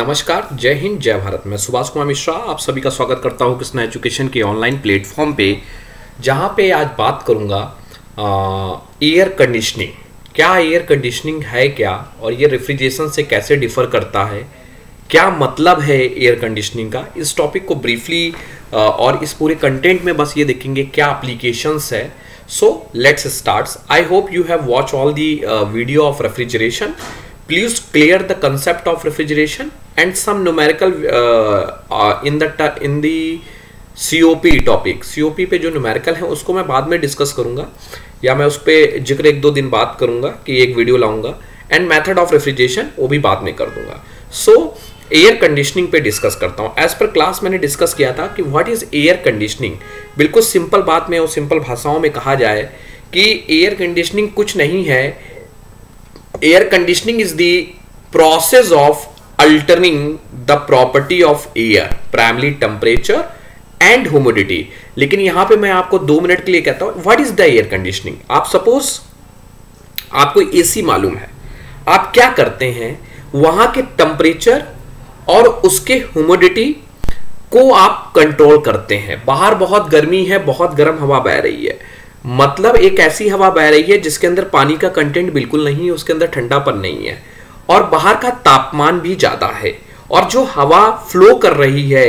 नमस्कार, जय हिंद, जय भारत। मैं सुभाष कुमार मिश्रा आप सभी का स्वागत करता हूं कृष्णा एजुकेशन के ऑनलाइन प्लेटफॉर्म पे, जहां पे आज बात करूंगा एयर कंडीशनिंग। क्या एयर कंडीशनिंग है क्या, और ये रेफ्रिजरेशन से कैसे डिफर करता है, क्या मतलब है एयर कंडीशनिंग का। इस टॉपिक को ब्रीफली और इस पूरे कंटेंट में बस ये देखेंगे क्या एप्लीकेशंस है। So let's start. I hope you have watch all the video of refrigeration. Please clear the concept of refrigeration and some numerical in the COP topic. COP पे जो न्यूमेरिकल है उसको मैं बाद में डिस्कस करूंगा, या मैं उस पर जिक्र एक दो दिन बात करूंगा कि एक वीडियो लाऊंगा. एंड मेथड ऑफ रेफ्रिजरेशन वो भी बाद में कर दूंगा. सो एयर कंडीशनिंग पे डिस्कस करता हूँ. एज पर क्लास मैंने डिस्कस किया था कि व्हाट इज एयर कंडीशनिंग. बिल्कुल सिंपल बात में और सिंपल भाषाओं में कहा जाए कि एयर कंडीशनिंग कुछ नहीं है. Air conditioning is the process of altering the property of air, primarily temperature and humidity. लेकिन यहां पे मैं आपको 2 मिनट के लिए कहता हूं what is the air conditioning. आप सपोज आपको एसी मालूम है, आप क्या करते हैं, वहां के टेम्परेचर और उसके ह्यूमिडिटी को आप कंट्रोल करते हैं. बाहर बहुत गर्मी है, बहुत गर्म हवा बह रही है, मतलब एक ऐसी हवा बह रही है जिसके अंदर पानी का कंटेंट बिल्कुल नहीं है, उसके अंदर ठंडापन नहीं है, और बाहर का तापमान भी ज्यादा है, और जो हवा फ्लो कर रही है.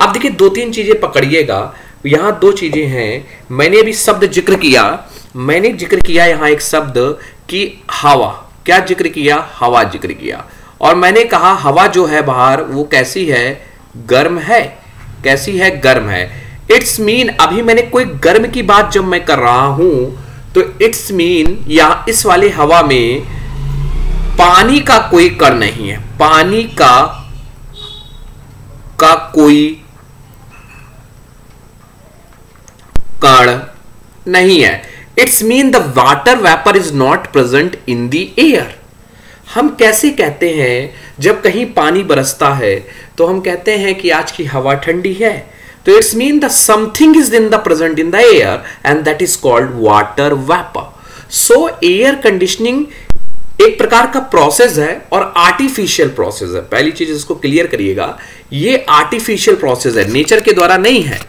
अब देखिए 2-3 चीजें पकड़िएगा. यहां 2 चीजें हैं. मैंने अभी शब्द जिक्र किया यहां एक शब्द कि हवा. क्या जिक्र किया? हवा जिक्र किया. और मैंने कहा हवा जो है बाहर वो कैसी है? गर्म है. कैसी है? गर्म है. इट्स मीन अभी मैंने कोई गर्म की बात जब मैं कर रहा हूं तो इट्स मीन या इस वाले हवा में पानी का कोई कण नहीं है. पानी का कोई कण नहीं है. It's mean the water vapour is not present in the air. हम कैसे कहते हैं जब कहीं पानी बरसता है तो हम कहते हैं कि आज की हवा ठंडी है, तो its mean the something is in the present in the air and that is called water vapour. So air conditioning एक प्रकार का प्रोसेस है और आर्टिफिशियल प्रोसेस है. पहली चीज इसको क्लियर करिएगा, ये आर्टिफिशियल प्रोसेस है, नेचर के द्वारा नहीं है.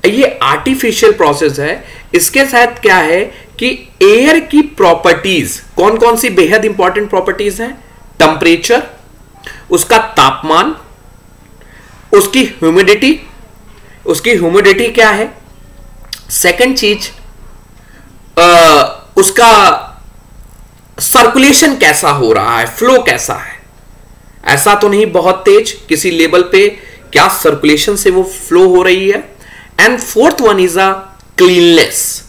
ये आर्टिफिशियल प्रोसेस है. इसके साथ क्या है कि एयर की प्रॉपर्टीज कौन कौन सी बेहद इंपॉर्टेंट प्रॉपर्टीज हैं? टेम्परेचर, उसका तापमान, उसकी ह्यूमिडिटी. उसकी ह्यूमिडिटी क्या है? सेकंड चीज उसका सर्कुलेशन कैसा हो रहा है, फ्लो कैसा है. ऐसा तो नहीं बहुत तेज, किसी लेवल पे क्या सर्कुलेशन से वो फ्लो हो रही है. And fourth one is a cleanness.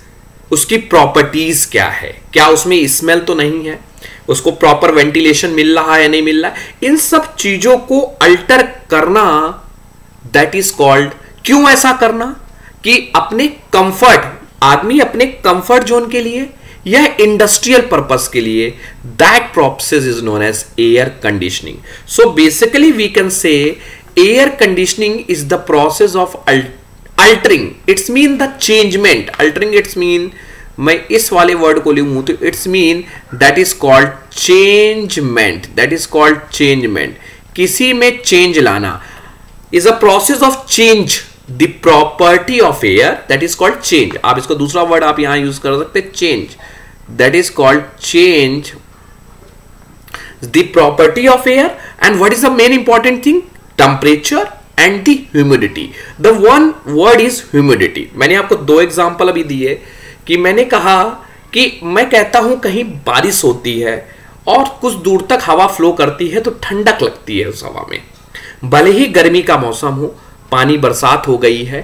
उसकी प्रॉपर्टीज क्या है, क्या उसमें स्मेल तो नहीं है, उसको प्रॉपर वेंटिलेशन मिल रहा है या नहीं मिल रहा है. इन सब चीजों को अल्टर करना दैट इज कॉल्ड. क्यों ऐसा करना? कि अपने कंफर्ट, आदमी अपने कंफर्ट जोन के लिए या इंडस्ट्रियल पर्पस के लिए, that process is known as air conditioning. So basically we can say air conditioning is the process of altering. Its mean the changement. Altering its mean, मैं इस वाले वर्ड को लूं तो its mean that is called changement. That is called changement. किसी में change लाना is a process of change the property of air, that is called change. आप इसको दूसरा वर्ड आप यहां यूज कर सकते हैं, change. That is called change the property of air. And what is the main important thing? Temperature and the humidity. The one word is humidity. मैंने आपको 2 एग्जांपल अभी दिए कि मैंने कहा कि मैं कहता हूं कहीं बारिश होती है और कुछ दूर तक हवा फ्लो करती है तो ठंडक लगती है उस हवा में, भले ही गर्मी का मौसम हो, पानी बरसात हो गई है,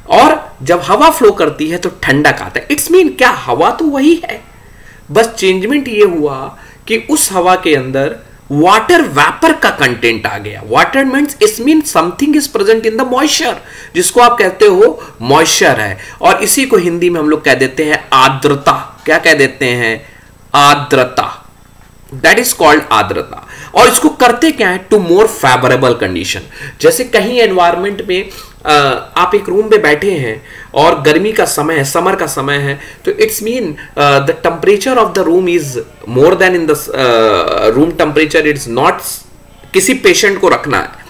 और जब हवा फ्लो करती है तो ठंडक आता है. इट्स मीन क्या हवा तो वही है, बस चेंजमेंट ये हुआ कि उस हवा के अंदर वाटर वेपर का कंटेंट आ गया. Water means it's mean something is present in the moisture, जिसको आप कहते हो मॉइस्चर है, और इसी को हिंदी में हम लोग कह देते हैं आर्द्रता. क्या कह देते हैं? आर्द्रता. दैट इज कॉल्ड आर्द्रता. और इसको करते क्या है? To more favourable condition. जैसे कहीं एनवायरमेंट में आप एक रूम में बैठे हैं और गर्मी का समय है, समर का समय है, तो its mean the temperature of the room is more then in the room temperature. It's not किसी पेशेंट को रखना है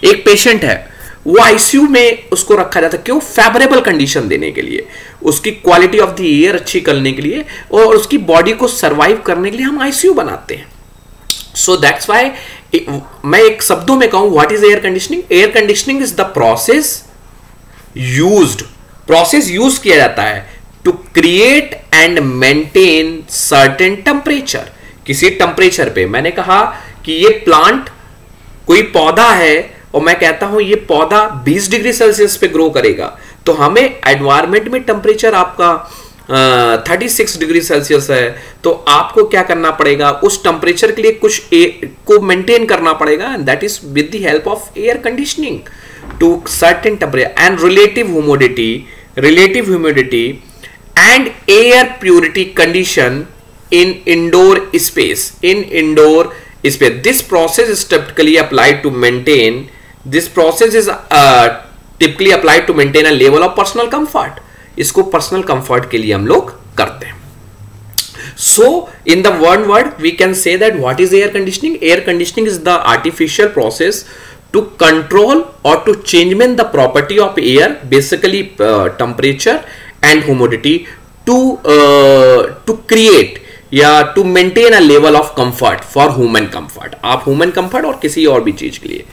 एक पेशेंट है, वो आईसीयू में उसको रखा जाता है, क्यों? फेवरेबल कंडीशन देने के लिए, उसकी क्वालिटी ऑफ द एयर अच्छी करने के लिए, और उसकी बॉडी को सर्वाइव करने के लिए हम आईसीयू बनाते हैं। सो दैट्स व्हाई मैं एक शब्दों में कहूं, what is air conditioning? Air conditioning is the process use किया जाता है to create and maintain certain temperature, किसी टेम्परेचर पे। मैंने कहा कि ये प्लांट, कोई पौधा है और मैं कहता हूं ये पौधा 20 डिग्री सेल्सियस पे ग्रो करेगा, तो हमें एनवायरमेंट में टेम्परेचर आपका 36 डिग्री सेल्सियस है, तो आपको क्या करना पड़ेगा? उस टेम्परेचर के लिए कुछ को मेंटेन करना पड़ेगा, and that is with the help of air conditioning to certain temperature and relative humidity and air purity condition in indoor space. This process is typically applied to maintain a level of personal comfort. इसको personal comfort के लिए हम लोग करते हैं। So in the one word we can say that what is air conditioning? Air conditioning is the artificial process to control or to change the property of air, basically temperature and humidity, to create या to maintain a level of comfort for human comfort. आप human comfort और किसी और भी चीज के लिए।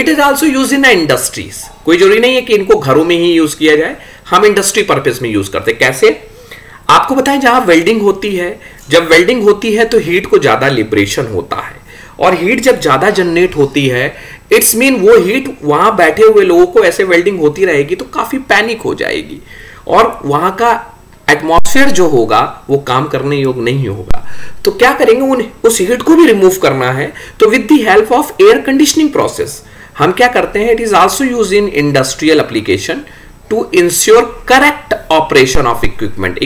It is also used in industries. कोई जरूरी नहीं है कि इनको घरों में ही यूज किया जाए, हम इंडस्ट्री पर्पस में यूज करते हैं। कैसे? आपको बताएं, जहां वेल्डिंग होती है, जब वेल्डिंग होती है तो हीट को ज्यादा लिबरेशन होता है, और हीट जब ज्यादा जनरेट होती है, इट्स मीन वो हीट वहां बैठे हुए लोगों को, ऐसे वेल्डिंग होती रहेगी तो काफी पैनिक हो जाएगी, और वहां का एटमॉस्फेयर जो होगा वो काम करने योग्य नहीं होगा। तो क्या करेंगे? उस हीट को भी रिमूव करना है, तो with the help of air conditioning process हम क्या करते हैं? It is also use in industrial application to ensure correct operation of equipment.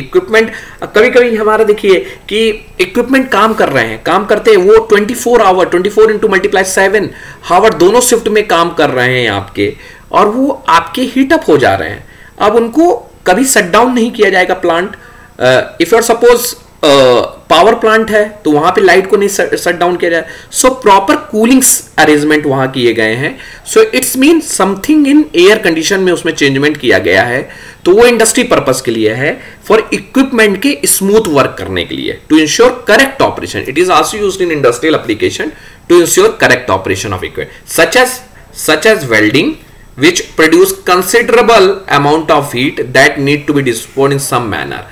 कभी कभी हमारा देखिए कि इक्विपमेंट काम कर रहे हैं, काम करते हैं, वो 24 आवर 24 इंटू मल्टीप्लाई 7 आवर दोनों शिफ्ट में काम कर रहे हैं आपके, और वो आपके हीटअप हो जा रहे हैं। अब उनको कभी शट डाउन नहीं किया जाएगा plant. If your suppose power plant है तो वहां पे लाइट को नहीं शट डाउन किया जाए, सो प्रॉपर कूलिंग अरेंजमेंट वहां किए गए हैं। So it's mean something in air condition में उसमें चेंजमेंट किया गया है, तो वो इंडस्ट्री पर्पस के लिए है, फॉर इक्विपमेंट के स्मूथ वर्क करने के लिए, to ensure correct operation. It is also used in industrial application to ensure correct operation of equipment such as welding, which produce considerable amount of heat that need to be disposed in some manner.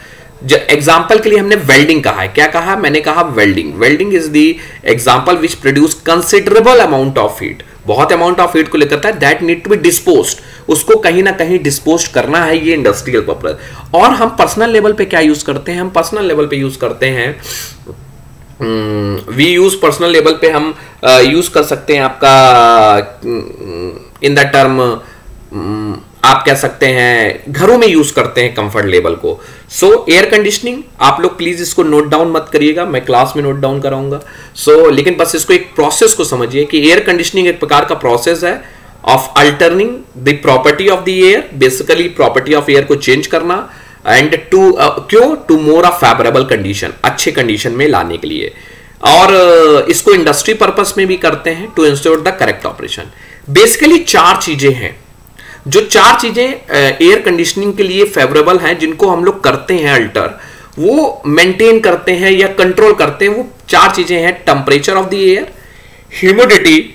Example के लिए हमने welding कहा है। क्या कहा? मैंने कहा welding is the example which produce considerable amount of heat, बहुत अमाउंट ऑफ हीट को लेकर था, that need to be disposed, उसको कहीं ना कहीं डिस्पोज करना है, ये इंडस्ट्रियल पर्पस। और हम पर्सनल लेवल पे क्या यूज करते हैं? हम पर्सनल लेवल पे यूज करते हैं, पर्सनल लेवल पे हम यूज कर सकते हैं आपका इन द टर्म, आप कह सकते हैं घरों में यूज करते हैं कंफर्ट लेवल को। सो एयर कंडीशनिंग, आप लोग प्लीज इसको नोट डाउन मत करिएगा, मैं क्लास में नोट डाउन कराऊंगा। सो लेकिन बस इसको एक प्रोसेस को समझिए कि एयर कंडीशनिंग एक प्रकार का प्रोसेस है of altering the property of the air, basically property of air को चेंज करना, and to more a favourable condition, अच्छे कंडीशन में लाने के लिए। और इसको इंडस्ट्री पर्पस में भी करते हैं to ensure the correct operation. Basically 4 चीजें हैं, जो 4 चीजें एयर कंडीशनिंग के लिए फेवरेबल हैं, जिनको हम लोग करते हैं अल्टर, वो मेंटेन करते हैं या कंट्रोल करते हैं। वो 4 चीजें हैं, temperature of the air, humidity,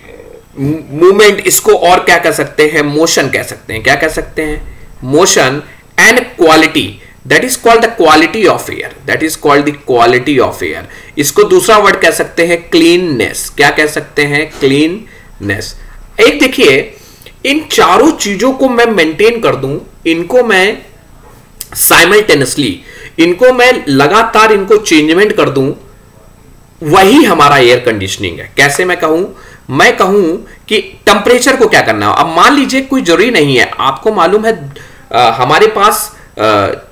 movement, इसको और क्या कह सकते हैं? मोशन कह सकते हैं। क्या कह सकते हैं? Motion, and quality, that is called the quality of air, that is called the quality of air. इसको दूसरा वर्ड कह सकते हैं क्लीननेस। क्या कह सकते हैं? क्लीननेस। एक देखिए, इन चारों चीजों को मैं मेंटेन कर दूं, इनको मैं साइमल्टेनियसली, इनको मैं लगातार इनको चेंजमेंट कर दूं, वही हमारा एयर कंडीशनिंग है। कैसे मैं कहूं? मैं कहूं कि टेम्परेचर को क्या करना है। अब मान लीजिए कोई जरूरी नहीं है, आपको मालूम है हमारे पास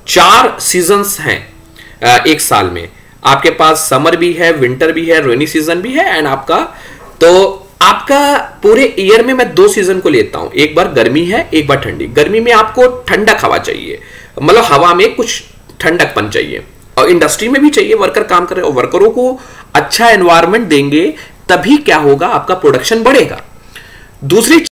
4 सीजन्स हैं एक साल में। आपके पास समर भी है, विंटर भी है, रेनी सीजन भी है, एंड आपका पूरे ईयर में मैं 2 सीजन को लेता हूं, एक बार गर्मी है, एक बार ठंडी। गर्मी में आपको ठंडक हवा चाहिए, मतलब हवा में कुछ ठंडकपन चाहिए, और इंडस्ट्री में भी चाहिए, वर्कर काम कर रहे हैं, और वर्करों को अच्छा एनवायरनमेंट देंगे तभी क्या होगा? आपका प्रोडक्शन बढ़ेगा। दूसरी